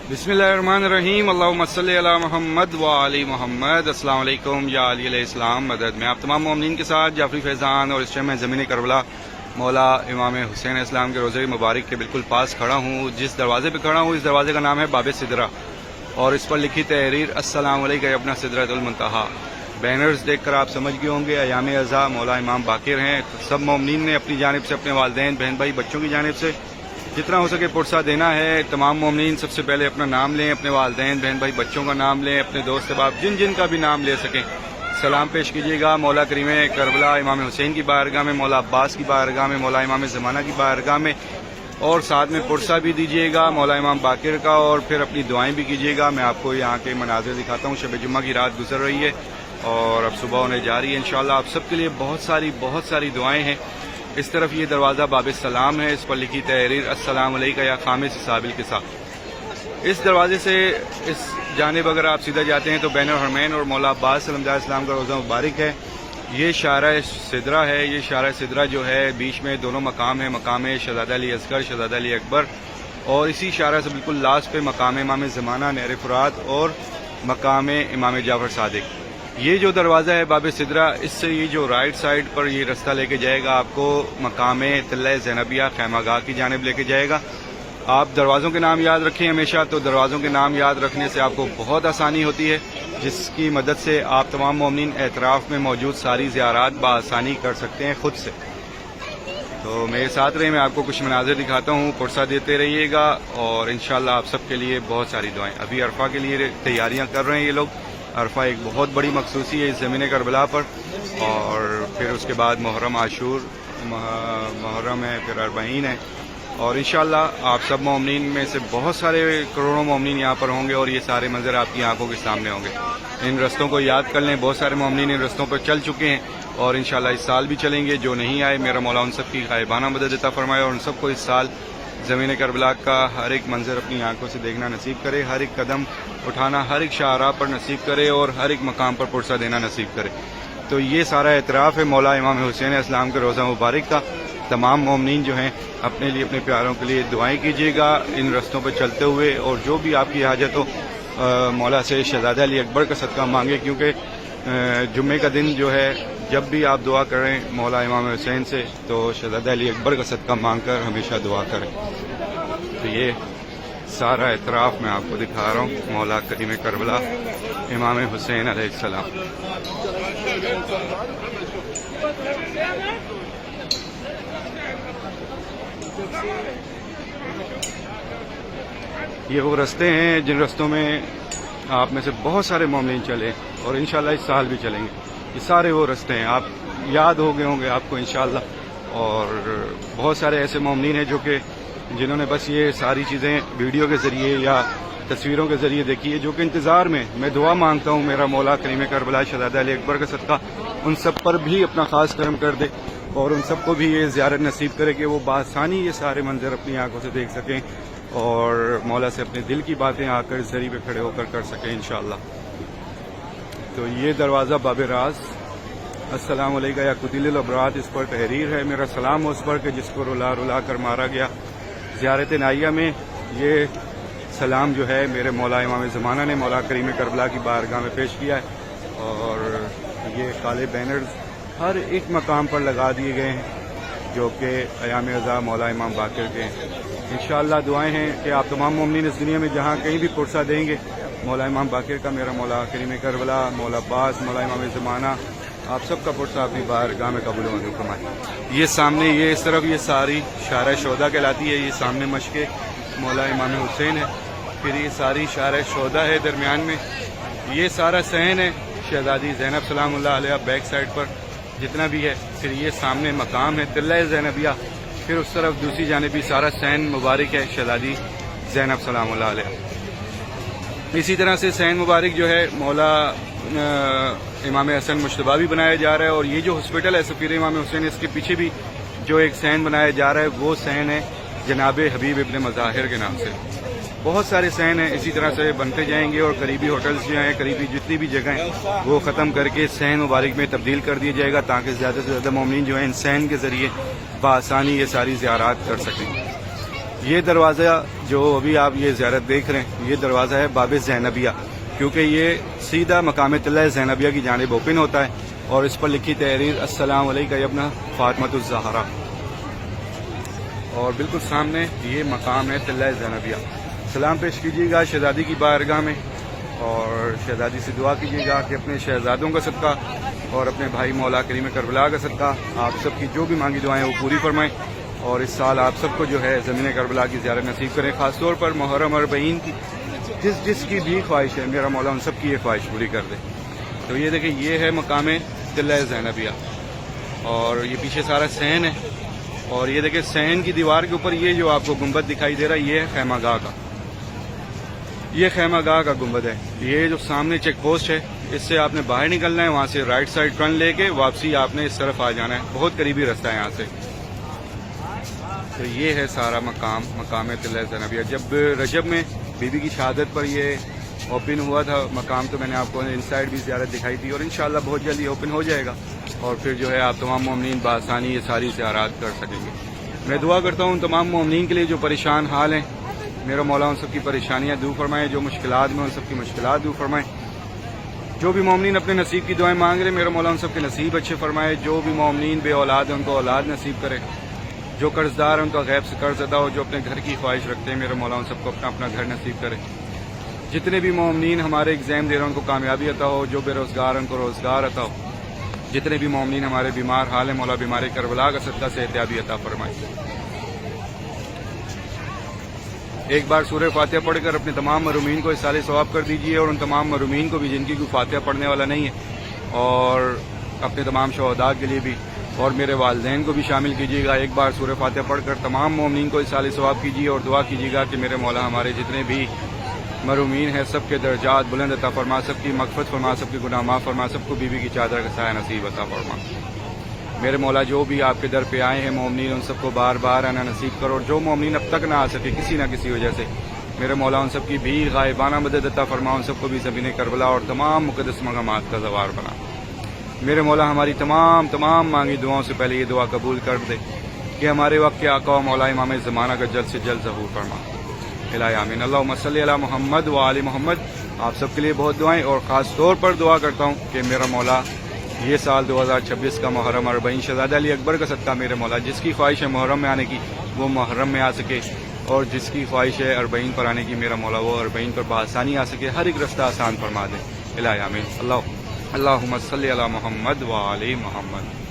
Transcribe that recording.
बिस्मिल्लाहिर्रहमानिर्रहीम अल्लाहुम्मा सल्ली अला मोहम्मद व आलि मोहम्मद। अस्सलाम वालेकुम या अली अलैहिस्सलाम मदद। मैं आप तमाम मोमिनीन के साथ जाफरी फैज़ान और इस टाइम मैं ज़मीन करबला मौला इमाम हुसैन इस्लाम के रोज़े मुबारक के बिल्कुल पास खड़ा हूँ। जिस दरवाज़े पे खड़ा हूँ इस दरवाज़े का नाम है बाब सिदरा और इस पर लिखी तहरीर अस्सलाम अलैका या इब्न सिदरतुल मुंतहा। बैनर्स देख कर आप समझ गए होंगे अयाम अज़ा मौला इमाम बाकिर हैं। सब मोमिनीन ने अपनी जानिब से, अपने वालिदैन बहन भाई बच्चों की जानिब से जितना हो सके पुरसा देना है। तमाम मोमिनीन सबसे पहले अपना नाम लें, अपने वालिदैन बहन भाई बच्चों का नाम लें, अपने दोस्त अहबाब जिन जिन का भी नाम ले सकें सलाम पेश कीजिएगा मौला करीम करबला इमाम हुसैन की बारगाह में, मौला अब्बास की बारगाह में, मौला इमाम ज़माना की बारगाह में, और साथ में पुरसा भी दीजिएगा मौला इमाम बाकिर का और फिर अपनी दुआएं भी कीजिएगा। मैं आपको यहाँ के मनाज़िर दिखाता हूँ। शब जुम्मा की रात गुजर रही है और अब सुबह होने जा रही है। इंशाअल्लाह आप सबके लिए बहुत सारी दुआएं हैं। इस तरफ ये दरवाज़ा बाब सलाम है, इस पर लिखी तहरीर अस्सलाम अलैका या खामिस साबिल के साथ। इस दरवाजे से इस जानिब अगर आप सीधा जाते हैं तो बैनुल हरमैन और मौला अब्बास सल्लल्लाहु अलैहि वसल्लम का रोज़ा मुबारक है। ये शारा सिदरा है। ये शारा सिदरा जो है बीच में दोनों मकाम है, मकाम शहज़ादा अली असगर, शहज़ादा अली अकबर, और इसी शारा से बिल्कुल लास्ट पे मकाम इमाम ज़माना नहर फुरात और मकाम इमाम जाफर सादिक। ये जो दरवाज़ा है बाब सिदरा, इससे ये जो राइट साइड पर ये रास्ता लेके जाएगा आपको मकाम तिल्ला ज़ैनबिया खैमागाह की जानिब लेके जाएगा। आप दरवाज़ों के नाम याद रखें हमेशा, तो दरवाज़ों के नाम याद रखने से आपको बहुत आसानी होती है, जिसकी मदद से आप तमाम मोमिनीन एतराफ़ में मौजूद सारी ज़ियारात बआसानी कर सकते हैं खुद से। तो मेरे साथ रहे, मैं आपको कुछ मनाज़िर दिखाता हूँ, पुरसा देते रहिएगा और इंशाअल्लाह आप सबके लिए बहुत सारी दुआएं। अभी अरफा के लिए तैयारियाँ कर रहे हैं ये लोग। अरफा एक बहुत बड़ी मखसूसी है इस ज़मीन करबला पर, और फिर उसके बाद मुहर्रम आशूर, मुहर्रम है, फिर अरबईन है, और इंशाअल्लाह आप सब मोमिनीन में से बहुत सारे करोड़ों मोमिनीन यहाँ पर होंगे और ये सारे मंजर आपकी आंखों के सामने होंगे। इन रस्तों को याद कर लें। बहुत सारे मोमिनीन इन रस्तों पर चल चुके हैं और इंशाअल्लाह इस साल भी चलेंगे। जो नहीं आए मेरा मौला उन सब की गायबाना मदद अता फरमाए और उन सबको इस साल ज़मीन करबला का हर एक मंजर अपनी आंखों से देखना नसीब करे, हर एक कदम उठाना हर एक शाहराह पर नसीब करे और हर एक मकाम पर पुरसा देना नसीब करे। तो ये सारा एतराफ़ है मौला इमाम हुसैन इस्लाम के रोज़ा मुबारक का। तमाम मोमिनीन जो हैं अपने लिए, अपने प्यारों के लिए दुआएं कीजिएगा इन रस्तों पर चलते हुए, और जो भी आपकी हाजत हो मौला से शहज़ादा अली अकबर का सदका मांगे, क्योंकि जुम्मे का दिन जो है जब भी आप दुआ करें मौला इमाम हुसैन से तो शहज़ादा अली अकबर का सदका मांग कर हमेशा दुआ करें। तो ये सारा एतराफ़ मैं आपको दिखा रहा हूँ मौला करीम करबला इमाम हुसैन अलैहिस्सलाम। ये वो रास्ते हैं जिन रस्तों में आप में से बहुत सारे मोमिनीन चले और इंशाअल्लाह इस साल भी चलेंगे। ये सारे वो रास्ते हैं, आप याद हो गए होंगे आपको इंशाअल्लाह। और बहुत सारे ऐसे मोमिनीन हैं जो कि जिन्होंने बस ये सारी चीज़ें वीडियो के ज़रिए या तस्वीरों के ज़रिए देखी है, जो कि इंतज़ार में। मैं दुआ मांगता हूँ मेरा मौला करीम करबला शहज़ादा अली अकबर का सदका उन सब पर भी अपना ख़ास करम कर दे और उन सबको भी ये ज़ियारत नसीब करे कि वो बआसानी ये सारे मंजर अपनी आंखों से देख सकें और मौला से अपने दिल की बातें आकर इस ज़रिए पे खड़े होकर कर सकें इंशाअल्लाह। तो ये दरवाज़ा बाब राज अस्सलाम अलैका या कुतिल अबरात, इस पर तहरीर है। मेरा सलाम उस पर कि जिसको रुला रुला कर मारा गया। ज़ियारत नाइया में ये सलाम जो है मेरे मौला इमाम ज़माना ने मौला करीम करबला की बारगाह में पेश किया है और ये काले बैनर्स हर एक मकाम पर लगा दिए गए हैं जो कि अयाम अज़ा मौला इमाम बाकिर के हैं। इंशाअल्लाह दुआएं हैं कि आप तमाम मोमिनीन इस दुनिया में जहाँ कहीं भी पुरसा देंगे मौला इमाम बाकिर का, मेरा मौला करीम करबला, मौला अब्बास, मौला इमाम ज़माना, आप सबका पुरसा अपनी बारगाह में कबूल मंजूर फरमाए। ये सामने ये इस तरफ ये सारी शारा शोदा कहलाती है। ये सामने मशक़ मौला इमाम हुसैन है, फिर ये सारी शारा शोदा है दरमियान में। ये सारा सहन है शहज़ादी ज़ैनब सलामुल्लाह अलैहा बैक साइड पर जितना भी है। फिर ये सामने मकाम है तिल्ला ज़ैनबिया, फिर उस तरफ दूसरी जानिब भी सारा सैन मुबारक है शहज़ादी ज़ैनब सलामुल्लाह अलैहा। इसी तरह से सैन मुबारक जो है मौला इमाम हसन मुश्तबा भी बनाया जा रहा है। और ये जो हॉस्पिटल है सफ़ीर इमाम हुसैन, इसके पीछे भी जो एक सैन बनाया जा रहा है वो सैन है जनाब हबीब इब्न मज़ाहिर के नाम से। बहुत सारे सैन हैं इसी तरह से बनते जाएंगे और करीबी होटल्स जो हैं, करीबी जितनी भी जगह हैं वो ख़त्म करके सैन मुबारक में तब्दील कर दिया जाएगा ताकि ज़्यादा से ज़्यादा मोमिनीन जो हैं इन सैन के ज़रिए बआसानी ये सारी ज़ियारात कर सकें। یہ دروازہ جو ابھی آپ یہ زیارت دیکھ رہے ہیں، یہ دروازہ ہے باب زینبیہ، کیونکہ یہ سیدھا مقام طلعہ زینبیہ کی جانب اوپن ہوتا ہے، اور اس پر لکھی تحریر السلام علیکہ یا ابن فاطمۃ الزہرا، اور بالکل سامنے یہ مقام ہے طلعہ زینبیہ۔ سلام پیش کیجیے گا شہزادی کی بارگاہ میں، اور شہزادی سے دعا کیجیے گا کہ اپنے شہزادوں کا صدقہ اور اپنے بھائی مولا کریم کربلا کا صدقہ آپ سب کی جو بھی مانگی دعائیں وہ پوری فرمائیں، اور اس سال آپ سب کو جو ہے زمین کربلا کی زیارت نصیب کریں، خاص طور پر محرم 40 کی جس کی بھی خواہش ہے میرا مولا ان سب کی یہ خواہش پوری کر دے۔ تو یہ دیکھیں، یہ ہے مقام طلعہ زینبیہ، اور یہ پیچھے سارا صحن ہے، اور یہ دیکھیں صحن کی دیوار کے اوپر یہ جو آپ کو گنبد دکھائی دے رہا ہے، یہ ہے خیمہ گاہ کا، یہ خیمہ گاہ کا گنبد ہے۔ یہ جو سامنے چیک پوسٹ ہے، اس سے آپ نے باہر نکلنا ہے، وہاں سے رائٹ سائڈ ٹرن لے کے واپسی آپ نے اس طرف آ جانا ہے، بہت قریبی رستہ ہے یہاں سے۔ تو یہ ہے سارا مقام طلعہ زینبیہ۔ جب رجب میں بی بی کی شہادت پر یہ اوپن ہوا تھا مقام، تو میں نے آپ کو انسائڈ بھی زیارت دکھائی تھی، اور انشاءاللہ بہت جلدی اوپن ہو جائے گا، اور پھر جو ہے آپ تمام مومنین بآسانی یہ ساری زیارات کر سکیں گے۔ میں دعا کرتا ہوں تمام مومنین کے لیے جو پریشان حال ہیں، میرا مولا ان سب کی پریشانیاں دور فرمائے، جو مشکلات میں ان سب کی مشکلات دور فرمائے، جو بھی مومنین اپنے نصیب کی دعائیں مانگ رہے میرا مولا ان سب کے نصیب اچھے فرمائے، جو بھی مومنین بے اولاد ہیں ان کو اولاد نصیب کرے، جو قرض دار ہیں ان کا غیب سے قرض ادا ہو، جو اپنے گھر کی خواہش رکھتے ہیں میرا مولا ان سب کو اپنا اپنا گھر نصیب کرے، جتنے بھی مومنین ہمارے ایگزام دے رہے ہیں ان کو کامیابی عطا ہو، جو بے روزگار ہیں ان کو روزگار عطا ہو، جتنے بھی مومنین ہمارے بیمار حال ہیں مولا بیمار کربلا کا صدقہ سے احتیابی عطا فرمائے۔ ایک بار سورہ فاتحہ پڑھ کر اپنے تمام محرومین کو اصالِ ثواب کر دیجیے، اور ان تمام محرومین کو بھی جن کی کوئی فاتحہ پڑھنے والا نہیں ہے، اور اپنے تمام شہداء کے لیے بھی، اور میرے والدین کو بھی شامل کیجیے گا۔ ایک بار سورہ فاتحہ پڑھ کر تمام مومنین کو اصالِ ثواب کیجیے، اور دعا کیجیے گا کہ میرے مولا ہمارے جتنے بھی محرومین ہیں سب کے درجات بلند عطا فرما، سب کی مغفرت فرما، سب کے گناہ معاف فرما، سب کو بی بی کی چادر کا سایہ نصیب عطا فرما۔ میرے مولا جو بھی آپ کے در پہ آئے ہیں مومنین ان سب کو بار بار آنا نصیب کرو، اور جو مومنین اب تک نہ آ سکے کسی نہ کسی وجہ سے میرے مولا ان سب کی بھی غائبانہ مدد عطا فرما، ان سب کو بھی زمین کربلا اور تمام مقدس مقامات کا زوار بنا۔ میرے مولا ہماری تمام مانگی دعاؤں سے پہلے یہ دعا قبول کر دے کہ ہمارے وقت کے آقا و مولا امام زمانہ کا جلد سے جلد ظہور فرما۔ الہی آمین۔ اللہم صلی علی محمد و آل محمد۔ آپ سب کے لیے بہت دعائیں، اور خاص طور پر دعا کرتا ہوں کہ میرا مولا یہ سال 2026 کا محرم 40 شہزادہ علی اکبر کا صدقہ میرے مولا جس کی خواہش ہے محرم میں آنے کی وہ محرم میں آ سکے، اور جس کی خواہش ہے 40 پر آنے کی میرا مولا وہ 40 پر بآسانی آ سکے، ہر ایک رستہ آسان فرما دے۔ الہی آمین۔ اللہم صلی علی محمد و آل محمد۔